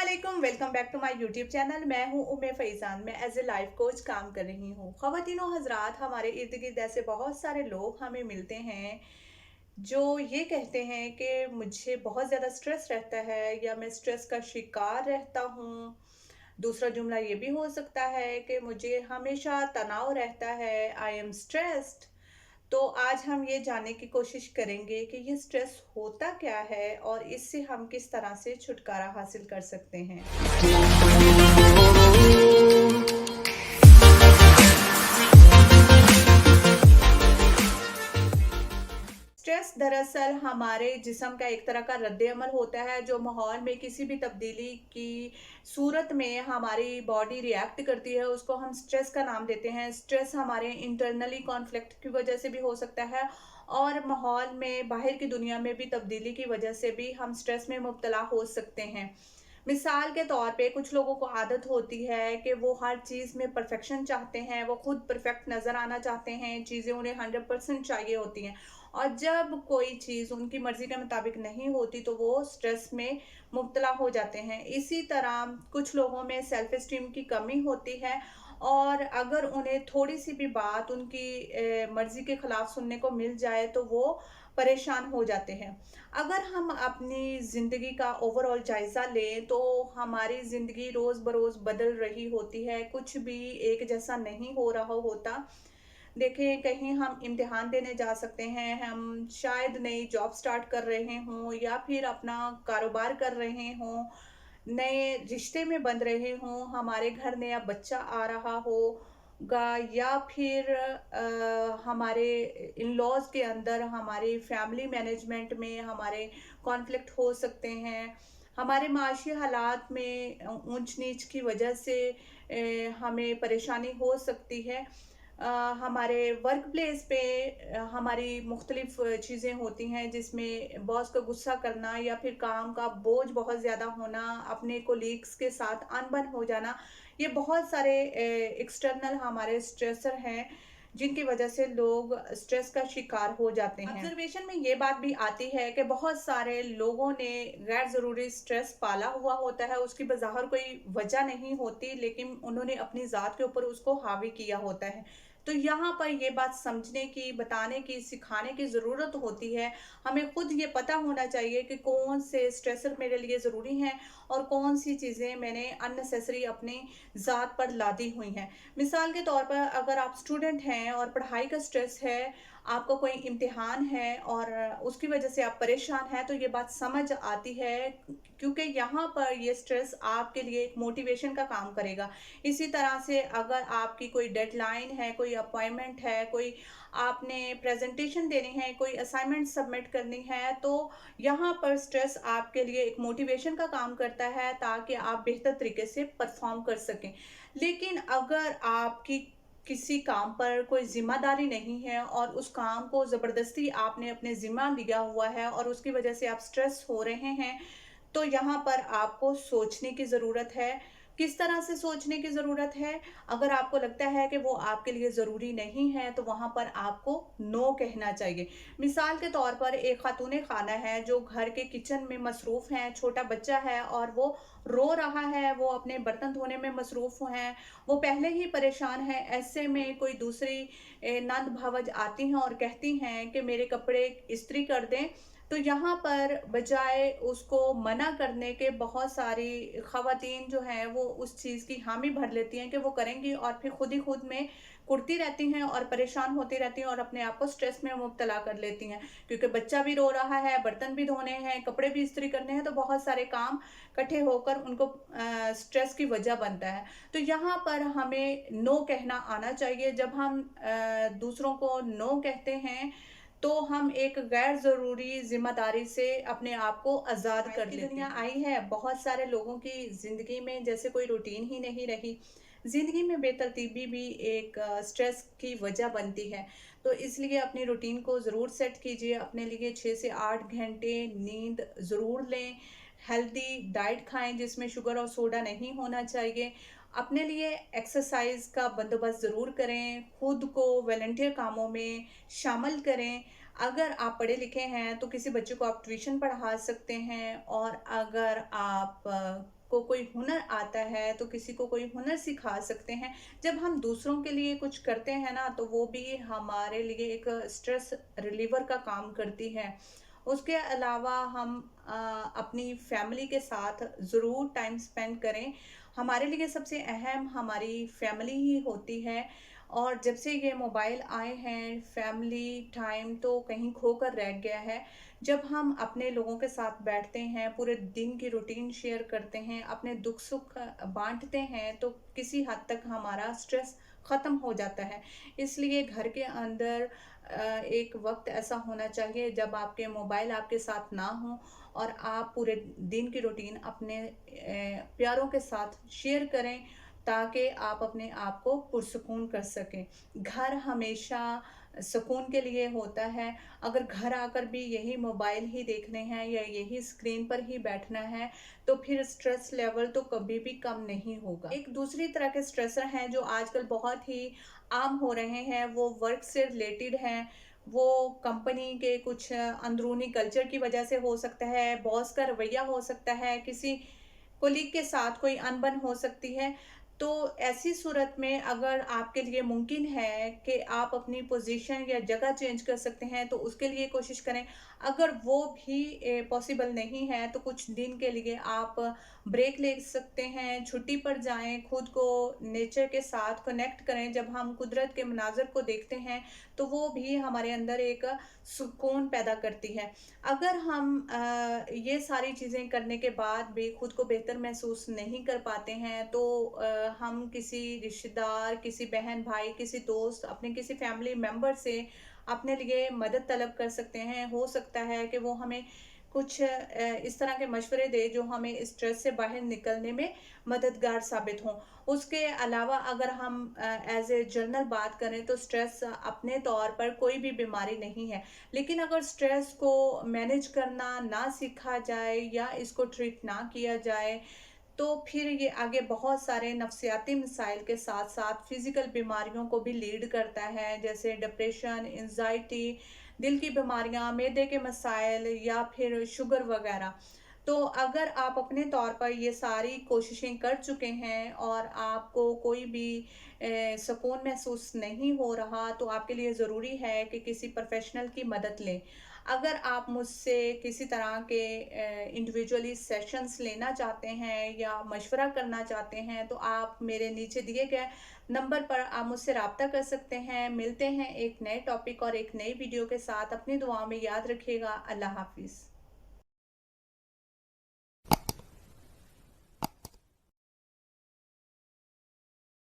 अस्सलामुअलैकुम, welcome back to my YouTube channel. मैं हूं उम्मे फैजान। मैं एज ए लाइफ कोच काम कर रही हूं। ख़वातीनो हजरात, हमारे इर्द गिर्द ऐसे बहुत सारे लोग हमें मिलते हैं जो ये कहते हैं कि मुझे बहुत ज़्यादा स्ट्रेस रहता है या मैं स्ट्रेस का शिकार रहता हूं। दूसरा जुमला ये भी हो सकता है कि मुझे हमेशा तनाव रहता है, आई एम स्ट्रेस्ड। तो आज हम ये जानने की कोशिश करेंगे कि ये स्ट्रेस होता क्या है और इससे हम किस तरह से छुटकारा हासिल कर सकते हैं। स्ट्रेस दरअसल हमारे जिस्म का एक तरह का रद्द-ए-अमल होता है जो माहौल में किसी भी तब्दीली की सूरत में हमारी बॉडी रिएक्ट करती है, उसको हम स्ट्रेस का नाम देते हैं। स्ट्रेस हमारे इंटरनली कॉन्फ्लिक्ट की वजह से भी हो सकता है और माहौल में बाहर की दुनिया में भी तब्दीली की वजह से भी हम स्ट्रेस में मुब्तला हो सकते हैं। मिसाल के तौर पे कुछ लोगों को आदत होती है कि वो हर चीज़ में परफेक्शन चाहते हैं, वो खुद परफेक्ट नज़र आना चाहते हैं, चीज़ें उन्हें 100% चाहिए होती हैं और जब कोई चीज़ उनकी मर्ज़ी के मुताबिक नहीं होती तो वो स्ट्रेस में मुब्तला हो जाते हैं। इसी तरह कुछ लोगों में सेल्फ एस्टीम की कमी होती है और अगर उन्हें थोड़ी-सी भी बात उनकी मर्ज़ी के खिलाफ सुनने को मिल जाए तो वो परेशान हो जाते हैं। अगर हम अपनी ज़िंदगी का ओवरऑल जायज़ा लें तो हमारी ज़िंदगी रोज़ बरोज़ बदल रही होती है, कुछ भी एक जैसा नहीं हो रहा होता। देखिए, कहीं हम इम्तिहान देने जा सकते हैं, हम शायद नई जॉब स्टार्ट कर रहे हों या फिर अपना कारोबार कर रहे हों, नए रिश्ते में बंध रहे हों, हमारे घर नया बच्चा आ रहा होगा या फिर हमारे इन-लॉज़ के अंदर हमारी फैमिली मैनेजमेंट में हमारे कॉन्फ्लिक्ट हो सकते हैं। हमारे माशी हालात में ऊंच-नीच की वजह से हमें परेशानी हो सकती है। हमारे वर्क प्लेस पे हमारी मुख्तलिफ चीज़ें होती हैं जिसमें बॉस को गुस्सा करना या फिर काम का बोझ बहुत ज़्यादा होना, अपने कोलीग्स के साथ अनबन हो जाना, ये बहुत सारे एक्सटर्नल हमारे स्ट्रेसर हैं जिनकी वजह से लोग स्ट्रेस का शिकार हो जाते हैं। ऑब्जर्वेशन में ये बात भी आती है कि बहुत सारे लोगों ने गैर ज़रूरी स्ट्रेस पाला हुआ होता है, उसकी बज़ाहिर कोई वजह नहीं होती लेकिन उन्होंने अपनी ज़ात के ऊपर उसको हावी किया होता है। तो यहाँ पर ये बात समझने की, बताने की, सिखाने की ज़रूरत होती है। हमें खुद ये पता होना चाहिए कि कौन से स्ट्रेसर मेरे लिए ज़रूरी हैं और कौन सी चीज़ें मैंने अननेसेसरी अपनी ज़ात पर लादी हुई हैं। मिसाल के तौर पर अगर आप स्टूडेंट हैं और पढ़ाई का स्ट्रेस है, आपका कोई इम्तिहान है और उसकी वजह से आप परेशान हैं, तो ये बात समझ आती है क्योंकि यहाँ पर ये स्ट्रेस आपके लिए एक मोटिवेशन का काम करेगा। इसी तरह से अगर आपकी कोई डेडलाइन है, कोई अपॉइंटमेंट है, कोई आपने प्रेज़ेंटेशन देनी है, कोई असाइनमेंट सबमिट करनी है, तो यहाँ पर स्ट्रेस आपके लिए एक मोटिवेशन का काम करता है ताकि आप बेहतर तरीके से परफ़ॉर्म कर सकें। लेकिन अगर आपकी किसी काम पर कोई ज़िम्मेदारी नहीं है और उस काम को ज़बरदस्ती आपने अपने ज़िम्मा लिया हुआ है और उसकी वजह से आप स्ट्रेस हो रहे हैं, तो यहाँ पर आपको सोचने की ज़रूरत है। किस तरह से सोचने की ज़रूरत है? अगर आपको लगता है कि वो आपके लिए ज़रूरी नहीं है, तो वहाँ पर आपको नो कहना चाहिए। मिसाल के तौर पर एक खातून खाना है जो घर के किचन में मसरूफ़ हैं, छोटा बच्चा है और वो रो रहा है, वो अपने बर्तन धोने में मसरूफ़ हैं, वो पहले ही परेशान है। ऐसे में कोई दूसरी नंद-भवज आती हैं और कहती हैं कि मेरे कपड़े इस्त्री कर दें, तो यहाँ पर बजाय उसको मना करने के बहुत सारी ख़वातीन जो हैं वो उस चीज़ की हामी भर लेती हैं कि वो करेंगी और फिर खुद ही खुद में कुढ़ती रहती हैं और परेशान होती रहती हैं और अपने आप को स्ट्रेस में मुब्तला कर लेती हैं। क्योंकि बच्चा भी रो रहा है, बर्तन भी धोने हैं, कपड़े भी इस्त्री करने हैं, तो बहुत सारे काम इकट्ठे होकर उनको स्ट्रेस की वजह बनता है। तो यहाँ पर हमें नो कहना आना चाहिए। जब हम दूसरों को नो कहते हैं तो हम एक गैर ज़रूरी ज़िम्मेदारी से अपने आप को आज़ाद कर लेते हैं। दुनिया आई है, बहुत सारे लोगों की ज़िंदगी में जैसे कोई रूटीन ही नहीं रही। ज़िंदगी में बेतरतीबी भी एक स्ट्रेस की वजह बनती है। तो इसलिए अपनी रूटीन को ज़रूर सेट कीजिए, अपने लिए 6 से 8 घंटे नींद ज़रूर लें, हेल्दी डाइट खाएँ जिसमें शुगर और सोडा नहीं होना चाहिए। अपने लिए एक्सरसाइज़ का बंदोबस्त ज़रूर करें, खुद को वॉलंटियर कामों में शामिल करें। अगर आप पढ़े लिखे हैं तो किसी बच्चे को आप ट्यूशन पढ़ा सकते हैं और अगर आप को कोई कोई हुनर आता है तो किसी को कोई हुनर सिखा सकते हैं। जब हम दूसरों के लिए कुछ करते हैं ना, तो वो भी हमारे लिए एक स्ट्रेस रिलीवर का काम करती है। उसके अलावा हम अपनी फैमिली के साथ ज़रूर टाइम स्पेंड करें। हमारे लिए सबसे अहम हमारी फैमिली ही होती है, और जब से ये मोबाइल आए हैं, फैमिली टाइम तो कहीं खोकर रह गया है। जब हम अपने लोगों के साथ बैठते हैं, पूरे दिन की रूटीन शेयर करते हैं, अपने दुख-सुख बाँटते हैं, तो किसी हद तक हमारा स्ट्रेस ख़त्म हो जाता है। इसलिए घर के अंदर एक वक़्त ऐसा होना चाहिए जब आपके मोबाइल आपके साथ ना हो, और आप पूरे दिन की रूटीन अपने प्यारों के साथ शेयर करें, ताकि आप अपने आप को पुरसुकून कर सकें। घर हमेशा सुकून के लिए होता है। अगर घर आकर भी यही मोबाइल ही देखने हैं या यही स्क्रीन पर ही बैठना है, तो फिर स्ट्रेस लेवल तो कभी भी कम नहीं होगा। एक दूसरी तरह के स्ट्रेसर हैं जो आजकल बहुत ही आम हो रहे हैं, वो वर्क से रिलेटेड हैं। वो कंपनी के कुछ अंदरूनी कल्चर की वजह से हो सकता है, बॉस का रवैया हो सकता है, किसी कोलीग के साथ कोई अनबन हो सकती है। तो ऐसी सूरत में अगर आपके लिए मुमकिन है कि आप अपनी पोज़ीशन या जगह चेंज कर सकते हैं, तो उसके लिए कोशिश करें। अगर वो भी पॉसिबल नहीं है, तो कुछ दिन के लिए आप ब्रेक ले सकते हैं, छुट्टी पर जाएँ, खुद को नेचर के साथ कनेक्ट करें। जब हम कुदरत के मनाज़र को देखते हैं, तो वो भी हमारे अंदर एक सुकून पैदा करती है। अगर हम ये सारी चीज़ें करने के बाद भी खुद को बेहतर महसूस नहीं कर पाते हैं, तो हम किसी रिश्तेदार, किसी बहन-भाई, किसी दोस्त, अपने किसी फैमिली मेंबर से अपने लिए मदद तलब कर सकते हैं। हो सकता है कि वो हमें कुछ इस तरह के मशवरे दें जो हमें स्ट्रेस से बाहर निकलने में मददगार साबित हों। उसके अलावा अगर हम एज़ ए जनरल बात करें, तो स्ट्रेस अपने तौर पर कोई भी बीमारी नहीं है। लेकिन अगर स्ट्रेस को मैनेज करना ना सीखा जाए या इसको ट्रीट ना किया जाए, तो फिर ये आगे बहुत सारे नफ्सियाती मसाइल के साथ-साथ फ़िज़िकल बीमारियों को भी लीड करता है, जैसे डिप्रेशन, एंग्ज़ायटी, दिल की बीमारियाँ, मैदे के मसाइल या फिर शुगर वग़ैरह। तो अगर आप अपने तौर पर ये सारी कोशिशें कर चुके हैं और आपको कोई भी सुकून महसूस नहीं हो रहा, तो आपके लिए ज़रूरी है कि किसी प्रोफ़ेशनल की मदद लें। अगर आप मुझसे किसी तरह के इंडिविजुअली सेशंस लेना चाहते हैं या मशवरा करना चाहते हैं, तो आप मेरे नीचे दिए गए नंबर पर आप मुझसे राब्ता कर सकते हैं। मिलते हैं एक नए टॉपिक और एक नई वीडियो के साथ। अपनी दुआओं में याद रखिएगा। अल्लाह हाफ़िज़।